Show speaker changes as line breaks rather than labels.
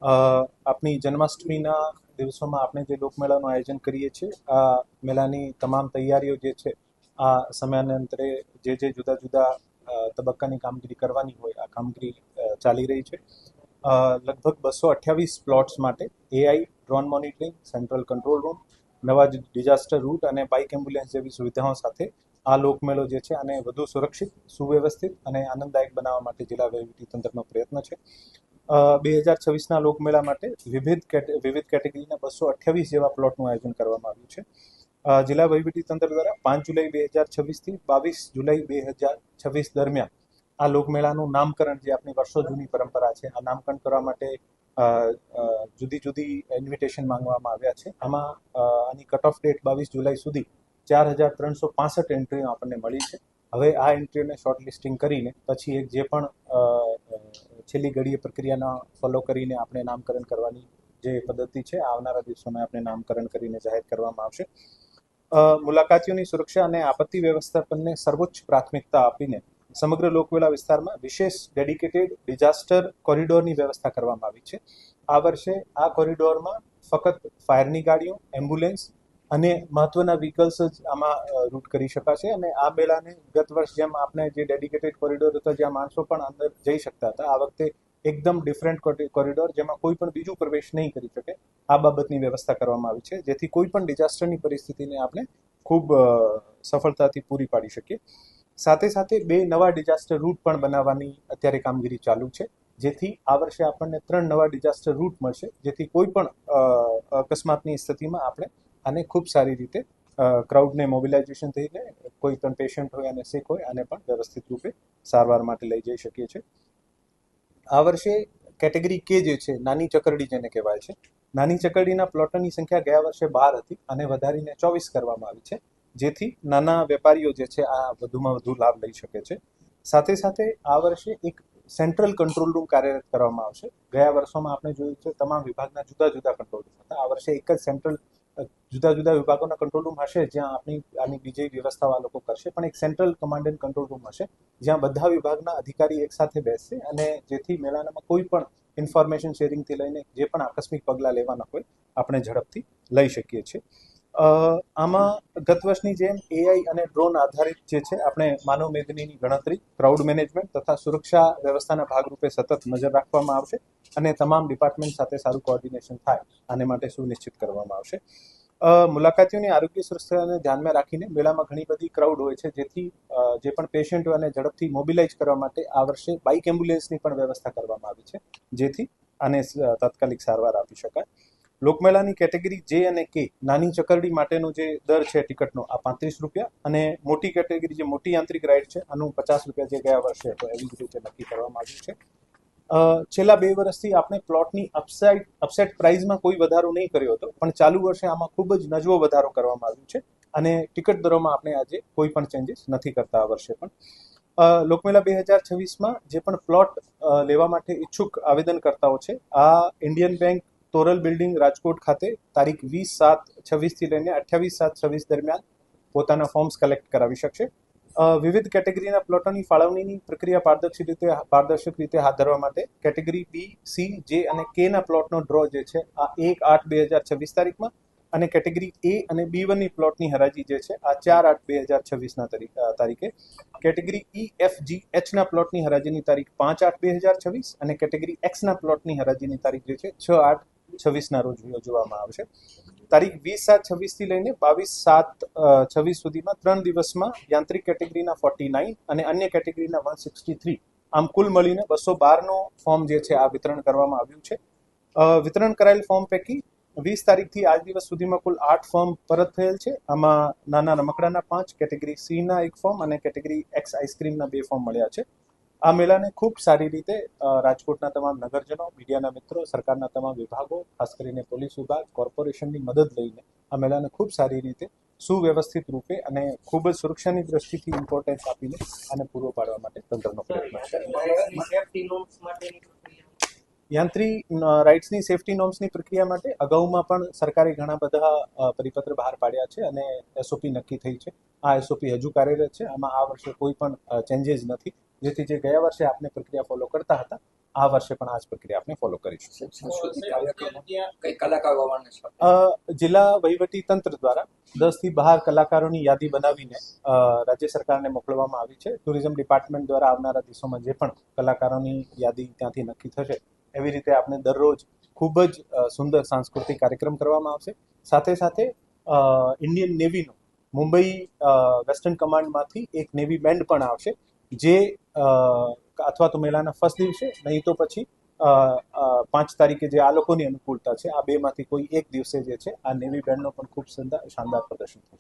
આપણી જન્માષ્ટમીના દિવસોમાં આપણે જે લોકમેળાનું આયોજન કરીએ છીએ, આ મેળાની તમામ તૈયારીઓ જે છે આ સમયાંતરે જે જુદા જુદા તબક્કાની કામગીરી કરવાની હોય આ કામગીરી ચાલી રહી છે. લગભગ 228 પ્લોટ્સ માટે AI, drone monitoring, central control room, નવા ડિઝાસ્ટર રૂટ અને બાઇક એમ્બ્યુલન્સ જેવી સુવિધાઓ સાથે આ લોકમેળો જે છે આને વધુ સુરક્ષિત, સુવ્યવસ્થિત અને આનંદદાયક બનાવવા માટે જિલ્લા વહીવટીતંત્રનો પ્રયત્ન છે. 2026ના લોકમેળા માટે વિવિધ કેટેગરીના 228 જેવા પ્લોટનું આયોજન કરવામાં આવ્યું છે. જિલ્લા વહીવટીતંત્ર દ્વારા 5 જુલાઈ 2026થી 22 જુલાઈ 2026 દરમિયાન આ લોકમેળાનું નામકરણ, જે આપણી વર્ષો જૂની પરંપરા છે, આ નામકરણ કરવા માટે જુદી જુદી ઇન્વિટેશન માંગવામાં આવ્યા છે. આમાં આની કટ ઓફ ડેટ 22 જુલાઈ સુધી 4365 એન્ટ્રીઓ આપણને મળી છે. હવે આ એન્ટ્રીઓને શોર્ટ લિસ્ટિંગ કરીને પછી એક જે પણ છેલ્લી ઘડીએ પ્રક્રિયાના ફોલો કરીને આપણે નામકરણ કરવાની જે પદ્ધતિ છે આવનારા દિવસોમાં આપણે નામકરણ કરીને જાહેર કરવામાં આવશે. મુલાકાતીઓની સુરક્ષા અને આપત્તિ વ્યવસ્થાપનને સર્વોચ્ચ પ્રાથમિકતા આપીને સમગ્ર લોકમેળા વિસ્તારમાં વિશેષ ડેડિકેટેડ ડિઝાસ્ટર કોરિડોરની વ્યવસ્થા કરવામાં આવી છે. આ વર્ષે આ કોરિડોરમાં ફક્ત ફાયરની ગાડીઓ, એમ્બ્યુલન્સ અને મહત્વના વ્હીકલ્સ જ આમાં રૂટ કરી શકાશે. અને આ મેળાને ગત વર્ષ જેમ આપણે જે ડેડિકેટેડ કોરિડોર હતો જ્યાં માણસો પણ અંદર જઈ શકતા હતા, આ વખતે એકદમ ડિફરન્ટ કોરિડોર જેમાં કોઈ પણ બીજું પ્રવેશ નહીં કરી શકે આ બાબતની વ્યવસ્થા કરવામાં આવી છે, જેથી કોઈ પણ ડિઝાસ્ટરની પરિસ્થિતિને આપણે ખૂબ સફળતાથી પૂરી પાડી શકીએ. સાથે સાથે 2 નવા ડિઝાસ્ટર રૂટ પણ બનાવવાની અત્યારે કામગીરી ચાલુ છે, જેથી આ વર્ષે આપણને 3 નવા ડિઝાસ્ટર રૂટ મળશે, જેથી કોઈ પણ અકસ્માતની સ્થિતિમાં આપણે આને ખૂબ સારી રીતે ક્રાઉડને મોબિલાઇઝેશન થઈને કોઈ પણ પેશન્ટ હોય અને સિક હોય આને પણ વ્યવસ્થિત રૂપે સારવાર માટે લઈ જઈ શકીએ છીએ. આ વર્ષે કેટેગરી કે જે છે, નાની ચકરડી જેને કહેવાય છે, નાની ચકરડીના પ્લોટોની સંખ્યા ગયા વર્ષે 12 હતી અને વધારીને 24 કરવામાં આવી છે, જેથી નાના વેપારીઓ જે છે આ વધુમાં વધુ લાભ લઈ શકે છે. સાથે સાથે આ વર્ષે એક સેન્ટ્રલ કંટ્રોલ રૂમ કાર્યરત કરવામાં આવશે. ગયા વર્ષોમાં આપણે જોયું છે તમામ વિભાગના જુદા જુદા કંટ્રોલ રૂમ હતા. આ વર્ષે એક જ સેન્ટ્રલ જુદા જુદા વિભાગોના કંટ્રોલ રૂમ હશે જ્યાં આની બીજી વ્યવસ્થાઓ આ લોકો કરશે, પણ એક central command and control room હશે જ્યાં બધા વિભાગના અધિકારી એક સાથે બેસશે અને જેથી મેળામાં કોઈ પણ ઇન્ફોર્મેશન શેરિંગથી લઈને જે પણ આકસ્મિક પગલાં લેવાના હોય આપણે ઝડપથી લઈ શકીએ છીએ. આમાં ગત વર્ષની જેમ એઆઈ અને ડ્રોન આધારિત જે છે આપણે માનવ મેદનીની ગણતરી, ક્રાઉડ મેનેજમેન્ટ તથા સુરક્ષા વ્યવસ્થાના ભાગરૂપે સતત નજર રાખવામાં આવશે અને તમામ ડિપાર્ટમેન્ટ સાથે સારું કોઓર્ડિનેશન થાય આને માટે સુનિશ્ચિત કરવામાં આવશે. મુલાકાતીઓની આરોગ્ય સુરક્ષાને ધ્યાનમાં રાખીને મેળામાં ઘણી બધી ક્રાઉડ હોય છે, જેથી જે પણ પેશન્ટ હોય અને ઝડપથી મોબિલાઇઝ કરવા માટે આ વર્ષે બાઇક એમ્બ્યુલન્સની પણ વ્યવસ્થા કરવામાં આવી છે, જેથી આને તાત્કાલિક સારવાર આપી શકાય. લોકમેળાની કેટેગરી જે અને કે નાની ચકરડી માટેનો જે દર છે ટિકિટનો આ 35 રૂપિયા અને મોટી કેટેગરી જે મોટી યાંત્રિક રાઇડ છે આનું 50 રૂપિયા જે ગયા વર્ષે હતો એવી જ રીતે નક્કી કરવામાં આવ્યું છે. છેલ્લા 2 વર્ષથી આપણે પ્લોટની અપસેટ પ્રાઇઝમાં કોઈ વધારો નહીં કર્યો હતો, પણ ચાલુ વર્ષે આમાં ખૂબ જ નજવો વધારો કરવામાં આવ્યો છે અને ટિકિટ દરોમાં આપણે આજે કોઈ પણ ચેન્જીસ નથી કરતા આ વર્ષે પણ. લોકમેળા 2026માં જે પણ પ્લોટ લેવા માટે ઈચ્છુક આવેદનકર્તાઓ છે આ Indian bank Toral building Rajkot ખાતે તારીખ 20/7/26થી લઈને 28/7/26 દરમિયાન પોતાના ફોર્મ્સ કલેક્ટ કરાવી શકશે. વિવિધ કેટેગરીના પ્લોટોની ફાળવણીની પ્રક્રિયા પારદર્શક રીતે હાથ ધરવા માટે કેટેગરી બી, સી, જે અને કેના પ્લોટનો ડ્રો જે છે આ 1/8/2026 તારીખમાં અને કેટેગરી એ અને B1ની પ્લોટની હરાજી જે છે આ 4/8/2026ના તારીખે, કેટેગરી ઈ, એફ, જી, એચના પ્લોટની હરાજીની તારીખ 5/8/2026 અને કેટેગરી એક્સના પ્લોટની હરાજીની તારીખ જે છે 6/8/26ના રોજ યોજવામાં આવશે. તારીખ 20/7/26થી લઈને 22/7/26 સુધીમાં 3 દિવસમાં યાંત્રિક કેટેગરીના 49 અને અન્ય કેટેગરીના 163 આમ કુલ મળીને 212નો ફોર્મ જે છે આ વિતરણ કરવામાં આવ્યું છે. વિતરણ કરાયેલ ફોર્મ પૈકી 20 તારીખથી આજ દિવસ સુધીમાં કુલ 8 ફોર્મ પરત થયેલ છે. આમાં નાના રમકડાના 5, કેટેગરી સીના 1 ફોર્મ અને કેટેગરી એક્સ આઈસ્ક્રીમના 2 ફોર્મ મળ્યા છે. આ મેળાને ખૂબ સારી રીતે રાજકોટના તમામ નગરજનો, મીડિયાના મિત્રો, સરકારના તમામ વિભાગો, ખાસ કરીને પોલીસ વિભાગ, કોર્પોરેશનની મદદ લઈને આ મેળાને ખૂબ સારી રીતે સુવ્યવસ્થિત રૂપે અને ખૂબ જ સુરક્ષાની દ્રષ્ટિથી ઇમ્પોર્ટન્સ આપીને આને પૂરો પાડવા માટે તંત્રનો પ્રયત્ન છે. યાંત્રિક રાઇટ્સની સેફટી નોર્મ્સની પ્રક્રિયા માટે અગાઉમાં પણ સરકારે ઘણા બધા પરિપત્ર બહાર પાડ્યા છે અને એસઓપી નક્કી થઈ છે. આ એસઓપી હજુ કાર્યરત છે. આમાં આ વર્ષે કોઈ પણ ચેન્જીસ નથી, જેથી જે ગયા વર્ષે આપણે પ્રક્રિયા ફોલો કરતા હતા આ વર્ષે પણ આ જ પ્રક્રિયા આપણે ફોલો કરીશું.
સાંસ્કૃતિક કાર્યક્રમો કઈ કલાકારો આવવાના છે?
જિલ્લા વહીવટી તંત્ર દ્વારા 10 થી 12 કલાકારોની યાદી બનાવીને રાજ્ય સરકારને મોકલવામાં આવી છે. ટુરિઝમ ડિપાર્ટમેન્ટ દ્વારા આવનારા દિવસોમાં જે પણ કલાકારોની યાદી ત્યાંથી નક્કી થશે એવી રીતે આપણે દરરોજ ખૂબ જ સુંદર સાંસ્કૃતિક કાર્યક્રમ કરવામાં આવશે. સાથે સાથે ઇન્ડિયન નેવીનો મુંબઈ વેસ્ટર્ન કમાન્ડમાંથી એક નેવી બેન્ડ પણ આવશે, જે અથવા તો મેળાના ફર્સ્ટ દિવસે નહીં તો પછી 5 તારીખે જે આ લોકોની અનુકૂળતા છે આ બેમાંથી કોઈ એક દિવસે જે છે આ નેવી બેન્ડનો પણ ખૂબ શાનદાર પ્રદર્શન થશે.